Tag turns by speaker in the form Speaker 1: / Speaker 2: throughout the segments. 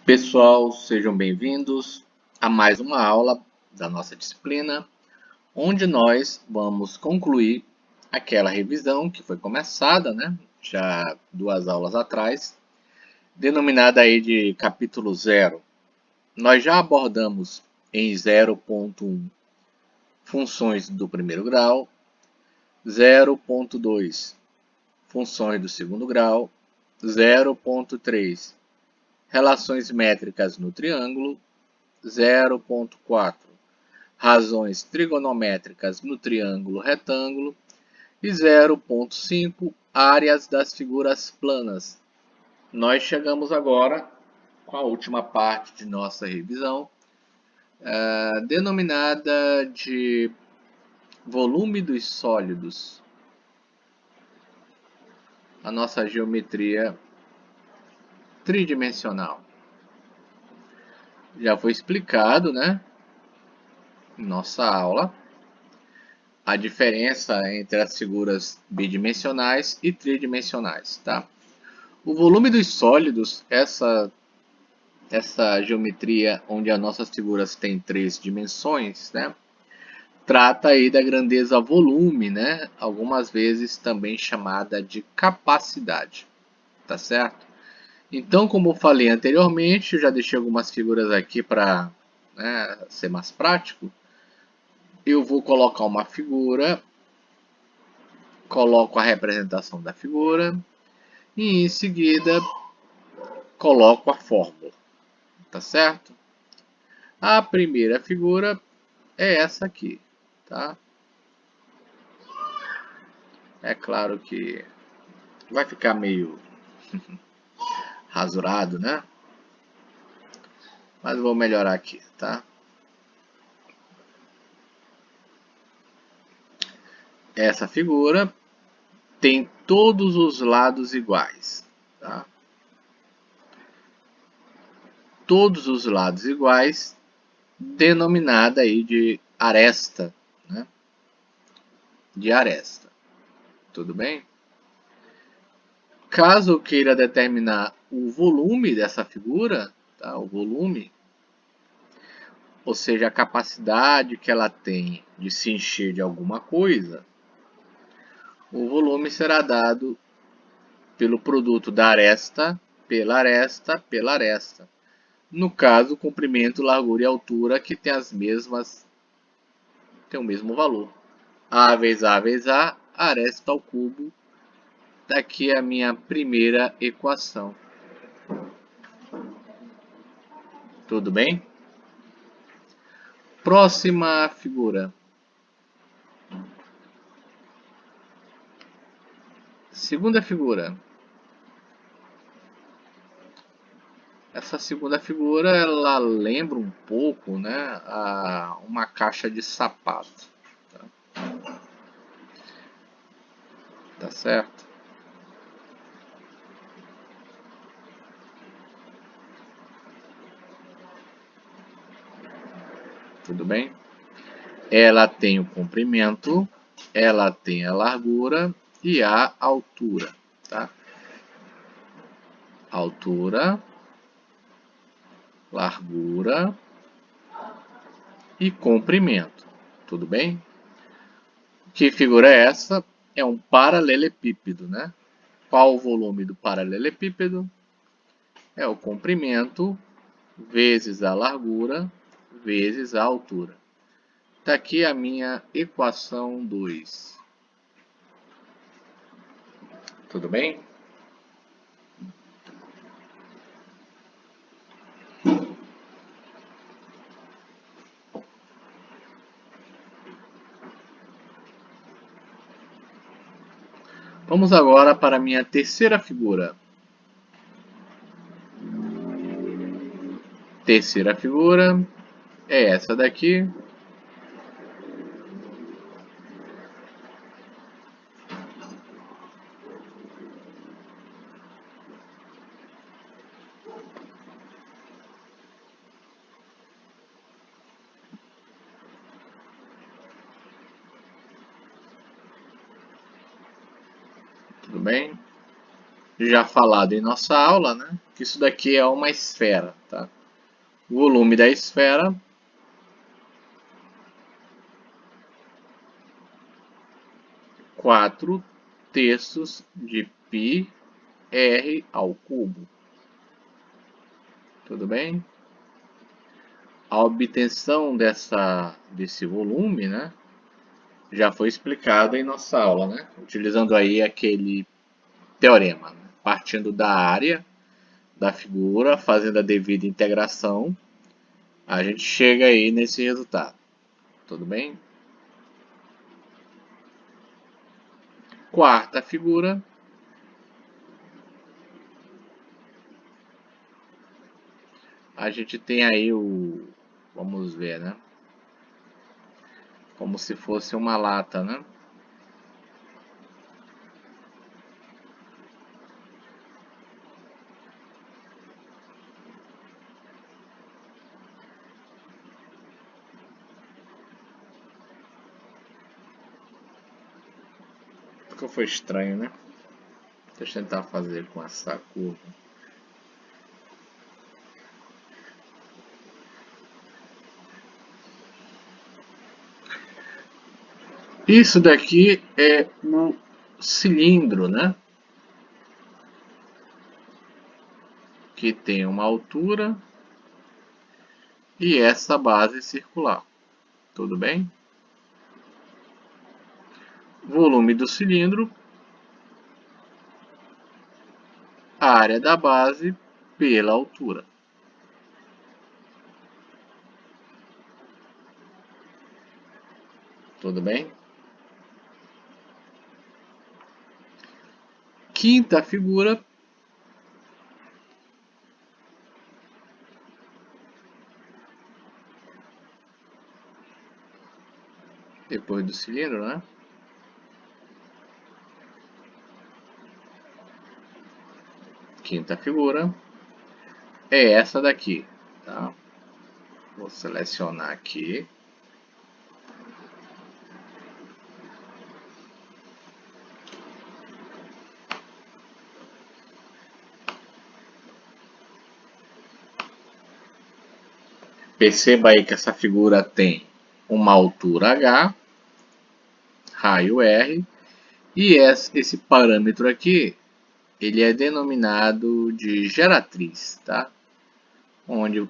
Speaker 1: Pessoal, sejam bem-vindos a mais uma aula da nossa disciplina, onde nós vamos concluir aquela revisão que foi começada, né, já 2 aulas atrás, denominada aí de capítulo 0. Nós já abordamos em 0.1 funções do primeiro grau, 0.2 funções do segundo grau, 0.3 relações métricas no triângulo, 0.4 razões trigonométricas no triângulo retângulo e 0.5 áreas das figuras planas. Nós chegamos agora com a última parte de nossa revisão, denominada de volume dos sólidos, a nossa geometria tridimensional. Já foi explicado, né, em nossa aula, a diferença entre as figuras bidimensionais e tridimensionais, tá? O volume dos sólidos, essa geometria onde as nossas figuras têm 3 dimensões, né, trata aí da grandeza volume, né, algumas vezes também chamada de capacidade, tá certo? Então, como eu falei anteriormente, eu já deixei algumas figuras aqui para, né, ser mais prático. Eu vou colocar uma figura, coloco a representação da figura e em seguida coloco a fórmula, tá certo? A primeira figura é essa aqui, tá? É claro que vai ficar meio rasurado, né? Mas vou melhorar aqui, tá? Essa figura tem todos os lados iguais, tá? Todos os lados iguais, denominada aí de aresta, né? De aresta. Tudo bem? Caso eu queira determinar o volume dessa figura, tá? O volume, ou seja, a capacidade que ela tem de se encher de alguma coisa, o volume será dado pelo produto da aresta, pela aresta, pela aresta. No caso, comprimento, largura e altura, que tem tem o mesmo valor. A vezes A, aresta ao cubo. Daqui é a minha primeira equação. Tudo bem? Próxima figura. Segunda figura. Essa segunda figura, ela lembra um pouco, né, uma caixa de sapato. Tá certo? Tudo bem? Ela tem o comprimento, ela tem a largura e a altura, tá? Altura, largura e comprimento, tudo bem? Que figura é essa? É um paralelepípedo, né? Qual o volume do paralelepípedo? É o comprimento vezes a largura vezes a altura. Está aqui a minha equação 2. Tudo bem? Vamos agora para a minha terceira figura. Terceira figura é essa daqui. Tudo bem? Já falado em nossa aula, né? que isso daqui é uma esfera, tá? O volume da esfera é 4/3 de πr ao cubo. Tudo bem? A obtenção desse volume, né, já foi explicada em nossa aula, né, utilizando aí aquele teorema, né, partindo da área da figura, fazendo a devida integração, a gente chega aí nesse resultado. Tudo bem? Quarta figura. A gente tem aí vamos ver, né? Como se fosse uma lata, né? Porque foi estranho, né? Deixa eu tentar fazer com essa curva. Isso daqui é um cilindro, né? Que tem uma altura e essa base circular. Tudo bem? Volume do cilindro, a área da base pela altura. Tudo bem? Quinta figura. Depois do cilindro, né? Quinta figura é essa daqui, tá? Vou selecionar aqui. Perceba aí que essa figura tem uma altura h, raio r, e esse parâmetro aqui, ele é denominado de geratriz, tá? Onde,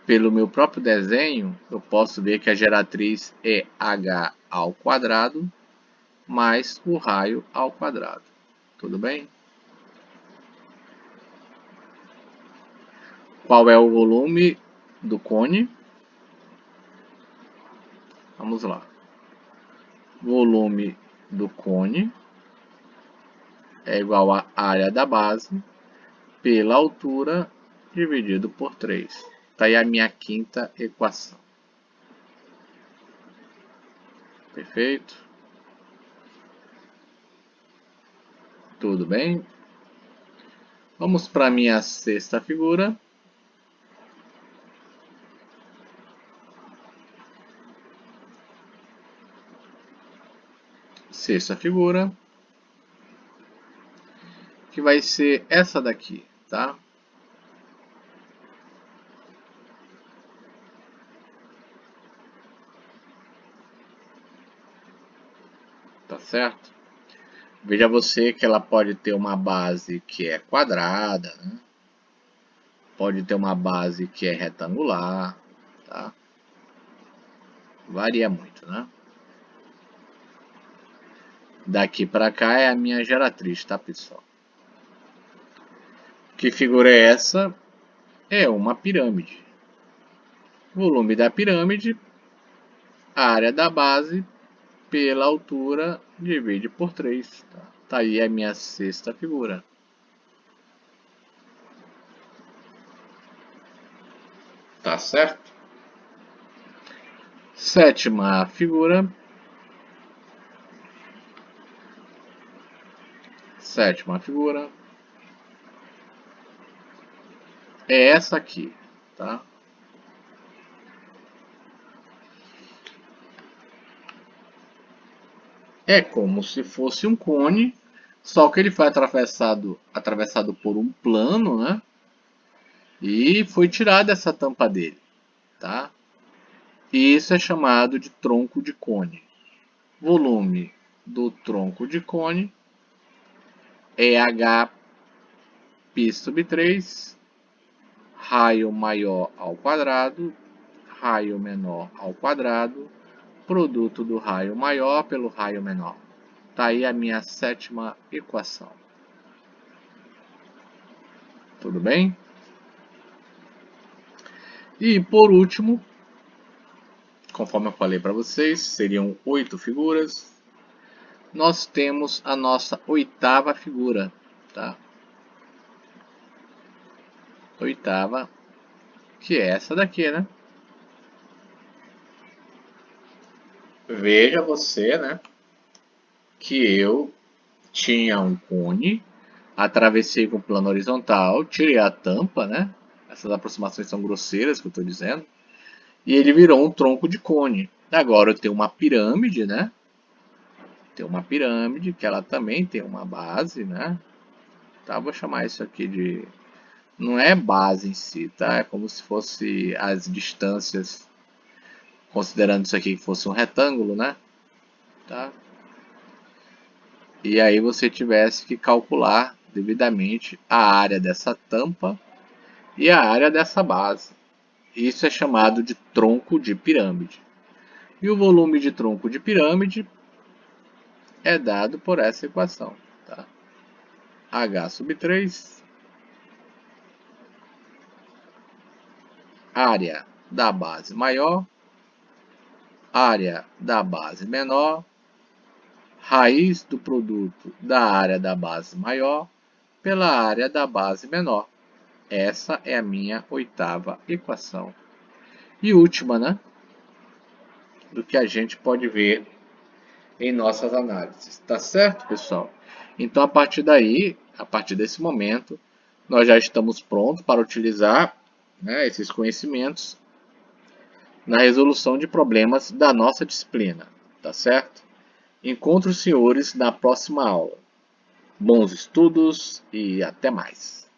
Speaker 1: pelo meu próprio desenho, eu posso ver que a geratriz é h ao quadrado mais o raio ao quadrado. Tudo bem? Qual é o volume do cone? Vamos lá. Volume do cone é igual à área da base pela altura dividido por 3. Está aí a minha quinta equação. Perfeito? Tudo bem? Vamos para a minha sexta figura. Sexta figura, que vai ser essa daqui, tá? Tá certo? Veja você que ela pode ter uma base que é quadrada, né? Pode ter uma base que é retangular, tá? Varia muito, né? Daqui para cá é a minha geratriz, tá, pessoal? Que figura é essa? É uma pirâmide. Volume da pirâmide, a área da base pela altura divide por 3. Tá aí a minha sexta figura. Tá certo? Sétima figura. Sétima figura. É essa aqui, tá? É como se fosse um cone, só que ele foi atravessado por um plano, né? E foi tirada essa tampa dele, tá? E isso é chamado de tronco de cone. Volume do tronco de cone é Hπ/3, raio maior ao quadrado, raio menor ao quadrado, produto do raio maior pelo raio menor. Tá aí a minha sétima equação. Tudo bem? E por último, conforme eu falei para vocês, seriam 8 figuras. Nós temos a nossa oitava figura, tá? Oitava, que é essa daqui, né? Veja você, né? Que eu tinha um cone, atravessei com o plano horizontal, tirei a tampa, né? Essas aproximações são grosseiras que eu estou dizendo. E ele virou um tronco de cone. Agora eu tenho uma pirâmide, né? Tem uma pirâmide que ela também tem uma base, né? Tá, vou chamar isso aqui de... Não é base em si, tá? É como se fosse as distâncias, considerando isso aqui que fosse um retângulo, né? Tá? E aí você tivesse que calcular devidamente a área dessa tampa e a área dessa base. Isso é chamado de tronco de pirâmide. E o volume de tronco de pirâmide é dado por essa equação. Tá? H/3, área da base maior, área da base menor, raiz do produto da área da base maior pela área da base menor. Essa é a minha oitava equação. E última, né? Do que a gente pode ver em nossas análises. Tá certo, pessoal? Então, a partir daí, a partir desse momento, nós já estamos prontos para utilizar, né, esses conhecimentos na resolução de problemas da nossa disciplina. Tá certo? Encontro os senhores na próxima aula. Bons estudos e até mais!